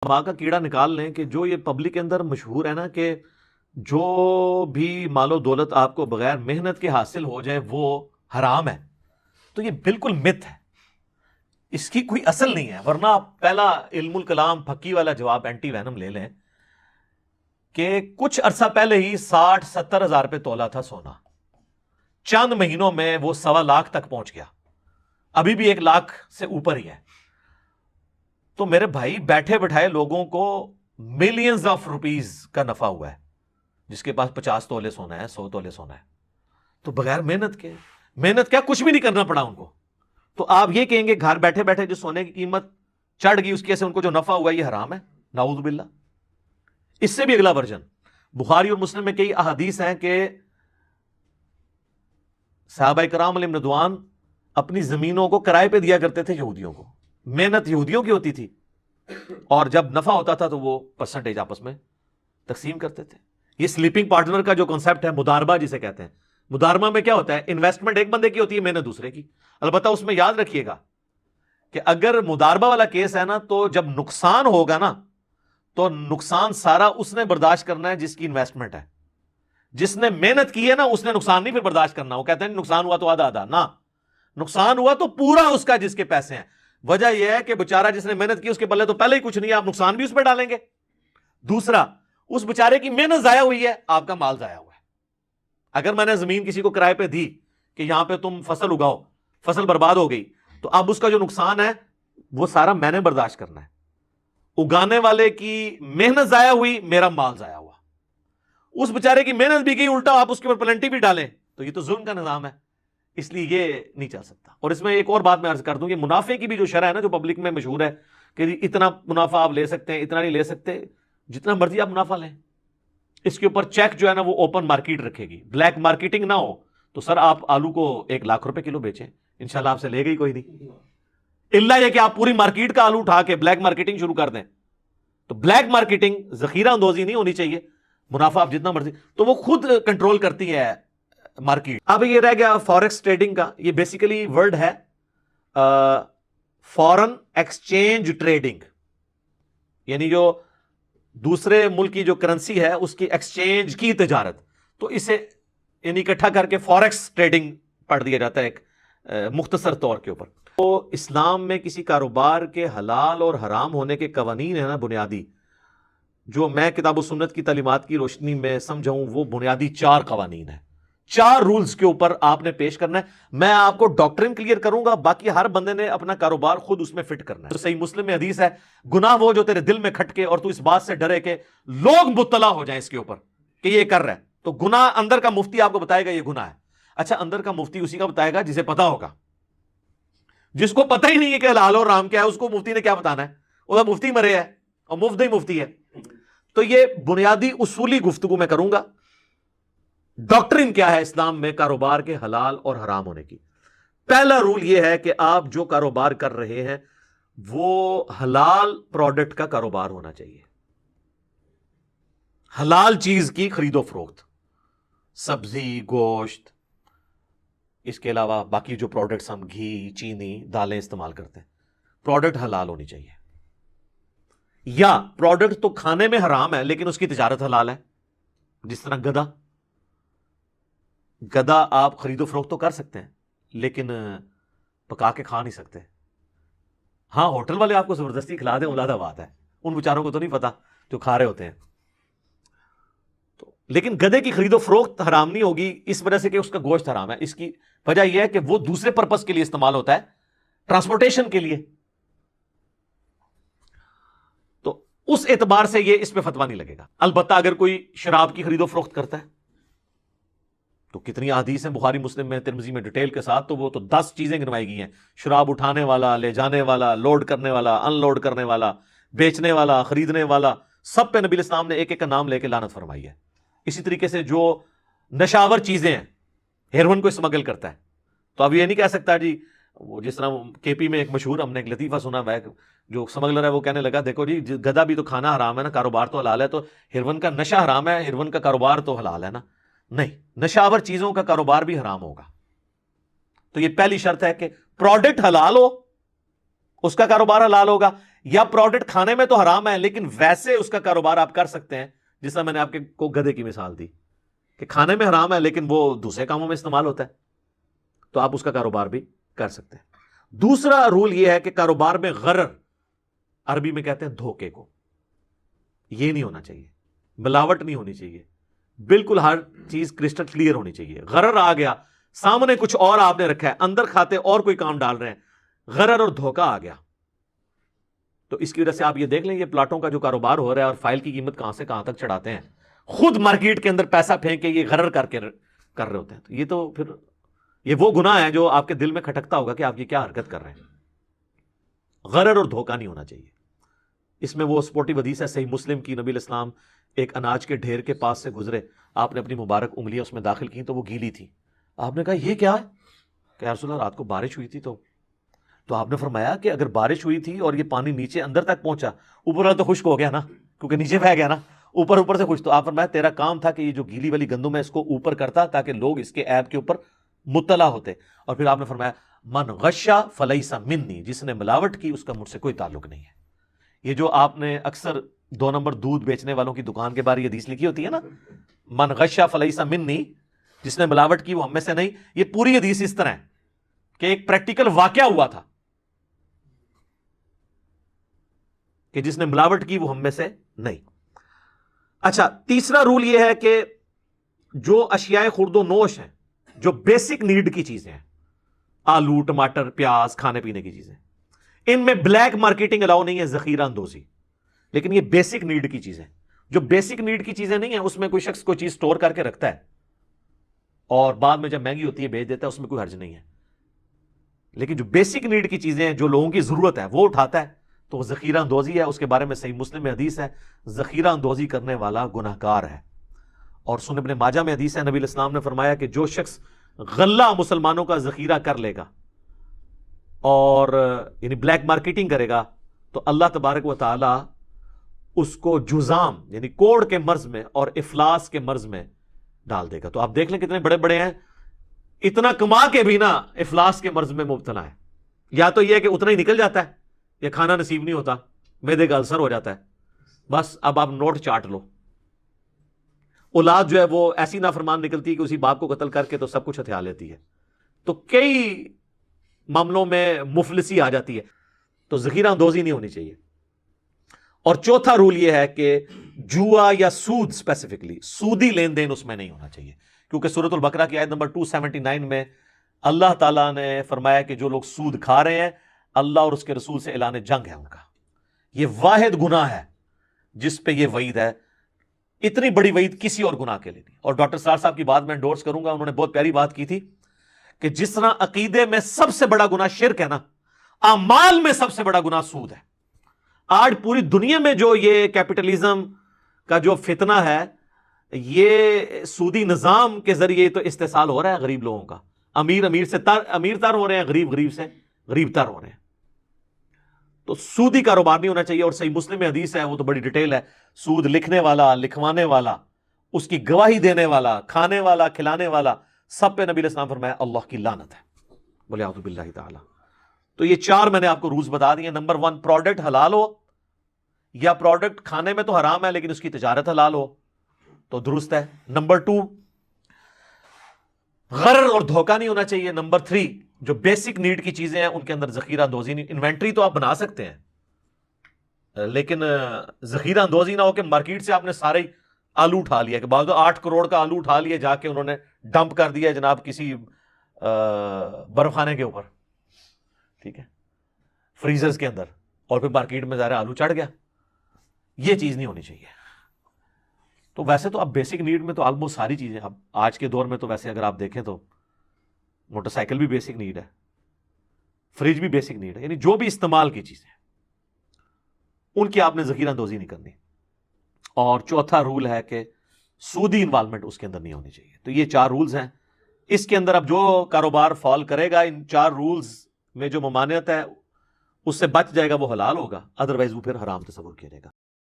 ہوا کا کیڑا نکال لیں کہ جو یہ پبلک کے اندر مشہور ہے نا کہ جو بھی مال و دولت آپ کو بغیر محنت کے حاصل ہو جائے وہ حرام ہے، تو یہ بالکل مت ہے، اس کی کوئی اصل نہیں ہے۔ ورنہ آپ پہلا علم الکلام پھکی والا جواب اینٹی وینم لے لیں کہ کچھ عرصہ پہلے ہی 60-70 ہزار پہ تولا تھا سونا، چند مہینوں میں وہ 1.25 تک پہنچ گیا، ابھی بھی 1 لاکھ سے اوپر ہی ہے۔ تو میرے بھائی بیٹھے بٹھائے لوگوں کو ملینز آف روپیز کا نفع ہوا ہے، جس کے پاس 50 تولے سونا ہے، 100 تولے سونا ہے، تو بغیر محنت کے، محنت کیا کچھ بھی نہیں کرنا پڑا ان کو۔ تو آپ یہ کہیں گے گھر بیٹھے بیٹھے جو سونے کی قیمت چڑھ گئی اس کی وجہ سے ان کو جو نفع ہوا یہ حرام ہے؟ نعوذ باللہ۔ اس سے بھی اگلا ورژن بخاری اور مسلم میں کئی احادیث ہیں کہ صحابہ کرام علیہم رضوان اپنی زمینوں کو کرائے پہ دیا کرتے تھے یہودیوں کو، محنت یہودیوں کی ہوتی تھی، اور جب نفع ہوتا تھا تو وہ پرسنٹیج آپس میں تقسیم کرتے تھے۔ یہ سلیپنگ پارٹنر کا جو کنسپٹ ہے، مداربہ جسے کہتے ہیں، مداربہ میں کیا ہوتا ہے؟ انویسٹمنٹ ایک بندے کی ہوتی ہے، محنت دوسرے کی۔ البتہ اس میں یاد رکھیے گا کہ اگر مداربہ والا کیس ہے نا، تو جب نقصان ہوگا نا تو نقصان سارا اس نے برداشت کرنا ہے جس کی انویسٹمنٹ ہے۔ جس نے محنت کی ہے نا اس نے نقصان نہیں پھر برداشت کرنا۔ وہ کہتے ہیں نقصان ہوا تو آدھا آدھا، نہ، نقصان ہوا تو پورا اس کا جس کے پیسے ہیں۔ وجہ یہ ہے کہ بیچارہ جس نے محنت کی اس کے پلے تو پہلے ہی کچھ نہیں ہے، آپ نقصان بھی اس پہ ڈالیں گے۔ دوسرا، اس بیچارے کی محنت ضائع ہوئی ہے، آپ کا مال ضائع ہوا ہے۔ اگر میں نے زمین کسی کو کرائے پہ دی کہ یہاں پہ تم فصل اگاؤ، فصل برباد ہو گئی، تو اب اس کا جو نقصان ہے وہ سارا میں نے برداشت کرنا ہے۔ اگانے والے کی محنت ضائع ہوئی، میرا مال ضائع ہوا۔ اس بیچارے کی محنت بھی گئی، الٹا آپ اس کے اوپر پلنٹی بھی ڈالیں تو یہ تو ظلم کا نظام ہے، اس لیے یہ نہیں چل سکتا۔ اور اس میں ایک اور بات میں عرض کر دوں کہ منافع کی بھی جو شرح ہے نا، جو پبلک میں مشہور ہے کہ اتنا منافع آپ لے سکتے ہیں، اتنا نہیں لے سکتے، جتنا مرضی آپ منافع لیں، اس کے اوپر چیک جو ہے نا وہ اوپن مارکیٹ رکھے گی، بلیک مارکیٹنگ نہ ہو۔ تو سر آپ آلو کو 1 لاکھ روپے کلو بیچیں، انشاءاللہ آپ سے لے گئی کوئی نہیں، الا یہ کہ آپ پوری مارکیٹ کا آلو اٹھا کے بلیک مارکیٹنگ شروع کر دیں۔ تو بلیک مارکیٹنگ، ذخیرہ اندوزی نہیں ہونی چاہیے، منافع آپ جتنا مرضی، تو وہ خود کنٹرول کرتی ہے مارکیٹ۔ اب یہ رہ گیا فارکس ٹریڈنگ کا، یہ بیسیکلی ورڈ ہے فارن ایکسچینج ٹریڈنگ، یعنی جو دوسرے ملک کی جو کرنسی ہے اس کی ایکسچینج کی تجارت، تو اسے یعنی اکٹھا کر کے فارکس ٹریڈنگ پڑھ دیا جاتا ہے ایک مختصر طور کے اوپر۔ تو اسلام میں کسی کاروبار کے حلال اور حرام ہونے کے قوانین ہیں نا بنیادی، جو میں کتاب و سنت کی تعلیمات کی روشنی میں سمجھاؤں، وہ بنیادی 4 قوانین ہیں، 4 رولز کے اوپر آپ نے پیش کرنا ہے۔ میں آپ کو ڈاکٹرن کلیئر کروں گا، باقی ہر بندے نے اپنا کاروبار خود اس میں فٹ کرنا ہے۔ تو صحیح مسلم میں حدیث ہے، گناہ وہ جو تیرے دل میں کھٹکے اور تو اس بات سے ڈرے کہ لوگ مطلع ہو جائیں اس کے اوپر کہ یہ کر رہا ہے۔ تو گناہ اندر کا مفتی آپ کو بتائے گا یہ گناہ ہے۔ اچھا، اندر کا مفتی اسی کا بتائے گا جسے پتا ہوگا، جس کو پتہ ہی نہیں ہے کہ حلال اور حرام کیا ہے، اس کو مفتی نے کیا بتانا ہے؟ وہ مفتی مرے ہے اور مفت ہی مفتی ہے۔ تو یہ بنیادی اصولی گفتگو میں کروں گا۔ ڈاکٹرن کیا ہے اسلام میں کاروبار کے حلال اور حرام ہونے کی؟ پہلا رول یہ ہے کہ آپ جو کاروبار کر رہے ہیں وہ حلال پروڈکٹ کا کاروبار ہونا چاہیے، حلال چیز کی خرید و فروخت، سبزی، گوشت، اس کے علاوہ باقی جو پروڈکٹس ہم گھی، چینی، دالیں استعمال کرتے ہیں، پروڈکٹ حلال ہونی چاہیے۔ یا پروڈکٹ تو کھانے میں حرام ہے لیکن اس کی تجارت حلال ہے، جس طرح گدا آپ خرید و فروخت تو کر سکتے ہیں لیکن پکا کے کھا نہیں سکتے۔ ہاں، ہوٹل والے آپ کو زبردستی کھلا دیں علیحدہ بات ہے، ان بیچاروں کو تو نہیں پتا جو کھا رہے ہوتے ہیں۔ تو لیکن گدے کی خرید و فروخت حرام نہیں ہوگی اس وجہ سے کہ اس کا گوشت حرام ہے، اس کی وجہ یہ ہے کہ وہ دوسرے پرپس کے لیے استعمال ہوتا ہے، ٹرانسپورٹیشن کے لیے۔ تو اس اعتبار سے یہ اس پہ فتویٰ نہیں لگے گا۔ البتہ اگر کوئی شراب کی خرید و فروخت کرتا ہے تو کتنی احادیث ہیں بخاری مسلم میں، ترمذی میں ڈیٹیل کے ساتھ، تو وہ تو 10 چیزیں گنوائی گئی ہیں: شراب اٹھانے والا، لے جانے والا، لوڈ کرنے والا، ان لوڈ کرنے والا، بیچنے والا، خریدنے والا، سب پہ نبی اسلام نے ایک ایک کا نام لے کے لعنت فرمائی ہے۔ اسی طریقے سے جو نشاور چیزیں ہیں، ہیروئن کو اسمگل کرتا ہے، تو اب یہ نہیں کہہ سکتا جی، وہ جس طرح کے پی میں ایک مشہور ہم نے ایک لطیفہ سنا ہے، جو سمگلر ہے وہ کہنے لگا دیکھو جی، گدا بھی تو کھانا حرام ہے نا، کاروبار تو حلال ہے، تو ہیروئن کا نشہ حرام ہے، ہیروئن کا کاروبار تو حلال ہے نا؟ نہیں، نشاور چیزوں کا کاروبار بھی حرام ہوگا۔ تو یہ پہلی شرط ہے کہ پروڈکٹ حلال ہو اس کا کاروبار حلال ہوگا. یا پروڈکٹ کھانے میں تو حرام ہے لیکن ویسے اس کا کاروبار آپ کر سکتے ہیں, جس طرح میں نے آپ کو گدھے کی مثال دی کہ کھانے میں حرام ہے لیکن وہ دوسرے کاموں میں استعمال ہوتا ہے, تو آپ اس کا کاروبار بھی کر سکتے ہیں. دوسرا رول یہ ہے کہ کاروبار میں غرر, عربی میں کہتے ہیں دھوکے کو, یہ نہیں ہونا چاہیے, ملاوٹ نہیں ہونی چاہیے, بالکل ہر چیز کرسٹل کلیئر ہونی چاہیے. غرر آ گیا, سامنے کچھ اور آپ نے رکھا ہے, اندر کھاتے اور کوئی کام ڈال رہے ہیں, غرر اور دھوکہ آ گیا. تو اس کی وجہ سے آپ یہ دیکھ لیں یہ پلاٹوں کا جو کاروبار ہو رہا ہے اور فائل کی قیمت کہاں سے کہاں تک چڑھاتے ہیں, خود مارکیٹ کے اندر پیسہ پھینک کے یہ غرر کر رہے ہوتے ہیں. تو یہ تو پھر یہ وہ گناہ ہے جو آپ کے دل میں کھٹکتا ہوگا کہ آپ یہ کیا حرکت کر رہے ہیں. غرر اور دھوکہ نہیں ہونا چاہیے. اس میں وہ سپورٹی حدیث ہے صحیح مسلم کی, نبی الاسلام ایک اناج کے ڈھیر کے پاس سے گزرے, آپ نے اپنی مبارک انگلیاں اس میں داخل کی تو وہ گیلی تھی. آپ نے کہا یہ کیا ہے؟ کہ یا رسول اللہ رات کو بارش ہوئی تھی تو آپ نے فرمایا کہ اگر بارش ہوئی تھی اور یہ پانی نیچے اندر تک پہنچا, اوپر والا تو خشک ہو گیا نا کیونکہ نیچے بہ گیا نا, اوپر سے خشک. تو آپ فرمایا تیرا کام تھا کہ یہ جو گیلی والی گندم ہے اس کو اوپر کرتا تاکہ لوگ اس کے عیب کے اوپر مطلع ہوتے. اور پھر آپ نے فرمایا من غشا فلیس منی, جس نے ملاوٹ کی اس کا مجھ سے کوئی تعلق نہیں ہے. یہ جو آپ نے اکثر 2 نمبر دودھ بیچنے والوں کی دکان کے بارے یہ حدیث لکھی ہوتی ہے نا, من غشا فلیس منی, جس نے ملاوٹ کی وہ ہم میں سے نہیں. یہ پوری حدیث اس طرح ہے کہ ایک پریکٹیکل واقعہ ہوا تھا کہ جس نے ملاوٹ کی وہ ہم میں سے نہیں. اچھا, تیسرا رول یہ ہے کہ جو اشیاء خورد و نوش ہیں, جو بیسک نیڈ کی چیزیں ہیں, آلو, ٹماٹر, پیاز, کھانے پینے کی چیزیں, ان میں بلیک مارکیٹنگ الاؤ نہیں ہے, ذخیرہ اندوزی. لیکن یہ بیسک نیڈ کی چیزیں, جو بیسک نیڈ کی چیزیں نہیں ہیں اس میں کوئی شخص کوئی چیز سٹور کر کے رکھتا ہے اور بعد میں جب مہنگی ہوتی ہے بیچ دیتا ہے, اس میں کوئی حرج نہیں ہے. لیکن جو بیسک نیڈ کی چیزیں ہیں, جو لوگوں کی ضرورت ہے وہ اٹھاتا ہے, تو وہ ذخیرہ اندوزی ہے. اس کے بارے میں صحیح مسلم میں حدیث ہے, ذخیرہ اندوزی کرنے والا گناہگار ہے. اور سنن ابن ماجہ میں حدیث ہے, نبی الاسلام نے فرمایا کہ جو شخص غلہ مسلمانوں کا ذخیرہ کر لے گا اور یعنی بلیک مارکیٹنگ کرے گا تو اللہ تبارک و تعالی اس کو جزام یعنی کوڑ کے مرض میں اور افلاس کے مرض میں ڈال دے گا. تو آپ دیکھ لیں کتنے بڑے بڑے ہیں, اتنا کما کے بھی نا افلاس کے مرض میں مبتلا ہے. یا تو یہ ہے کہ اتنا ہی نکل جاتا ہے, یا کھانا نصیب نہیں ہوتا, معدے کا السر ہو جاتا ہے, بس اب آپ نوٹ چاٹ لو. اولاد جو ہے وہ ایسی نافرمان نکلتی ہے کہ اسی باپ کو قتل کر کے تو سب کچھ ہتھیا لیتی ہے. تو کئی معاملوں میں مفلسی آ جاتی ہے. تو ذخیرہ اندوزی نہیں ہونی چاہیے. اور چوتھا رول یہ ہے کہ جوا یا سود, اسپیسیفکلی سودی لین دین اس میں نہیں ہونا چاہیے, کیونکہ سورۃ البقرہ کی آیت نمبر 279 میں اللہ تعالیٰ نے فرمایا کہ جو لوگ سود کھا رہے ہیں اللہ اور اس کے رسول سے اعلان جنگ ہے ان کا. یہ واحد گناہ ہے جس پہ یہ وعید ہے. اتنی بڑی وعید کسی اور گناہ کے لیے نہیں. اور ڈاکٹر سرار صاحب کی بات میں انڈورس کروں گا, انہوں نے بہت پیاری بات کی تھی کہ جس طرح عقیدے میں سب سے بڑا گناہ شرک ہے نا, اعمال میں سب سے بڑا گناہ سود ہے. آج پوری دنیا میں جو یہ کیپٹلزم کا جو فتنہ ہے, یہ سودی نظام کے ذریعے تو استحصال ہو رہا ہے غریب لوگوں کا. امیر سے امیر تر ہو رہے ہیں, غریب سے غریب تر ہو رہے ہیں. تو سودی کاروبار نہیں ہونا چاہیے. اور صحیح مسلم میں حدیث ہے, وہ تو بڑی ڈیٹیل ہے, سود لکھنے والا, لکھوانے والا, اس کی گواہی دینے والا, کھانے والا, کھلانے والا, سب پہ نبی علیہ السلام فرمایا اللہ کی لعنت ہے. بولے اعوذ باللہ تعالی. تو یہ 4 میں نے آپ کو رولز بتا دیے. نمبر 1, پروڈکٹ حلال ہو, یا پروڈکٹ کھانے میں تو حرام ہے لیکن اس کی تجارت حلال ہو تو درست ہے. نمبر 2, غرر اور دھوکہ نہیں ہونا چاہیے. نمبر 3, جو بیسک نیڈ کی چیزیں ہیں ان کے اندر ذخیرہ اندوزی نہیں. انوینٹری تو آپ بنا سکتے ہیں لیکن ذخیرہ اندوزی نہ ہو کہ مارکیٹ سے آپ نے سارے آلو اٹھا لیا, کہ بعض 8 کروڑ کا آلو اٹھا لیا, جا کے انہوں نے ڈمپ کر دیا جناب کسی برف خانے کے اوپر, ٹھیک ہے, فریزرز کے اندر, اور پھر مارکیٹ میں ظاہر آلو چڑھ گیا. یہ چیز نہیں ہونی چاہیے. تو ویسے تو اب بیسک نیڈ میں تو آلموسٹ ساری چیزیں, اب آج کے دور میں تو ویسے اگر آپ دیکھیں تو موٹر سائیکل بھی بیسک نیڈ ہے, فریج بھی بیسک نیڈ ہے, یعنی جو بھی استعمال کی چیزیں ان کی آپ نے ذخیرہ اندوزی نہیں کرنی. اور چوتھا رول ہے کہ سودی انوالومنٹ اس کے اندر نہیں ہونی چاہیے. تو یہ 4 رولز ہیں. اس کے اندر اب جو کاروبار فال کرے گا ان 4 رولز میں جو ممانعت ہے اس سے بچ جائے گا وہ حلال ہوگا, ادروائز وہ پھر حرام تصور کیا جائے گا.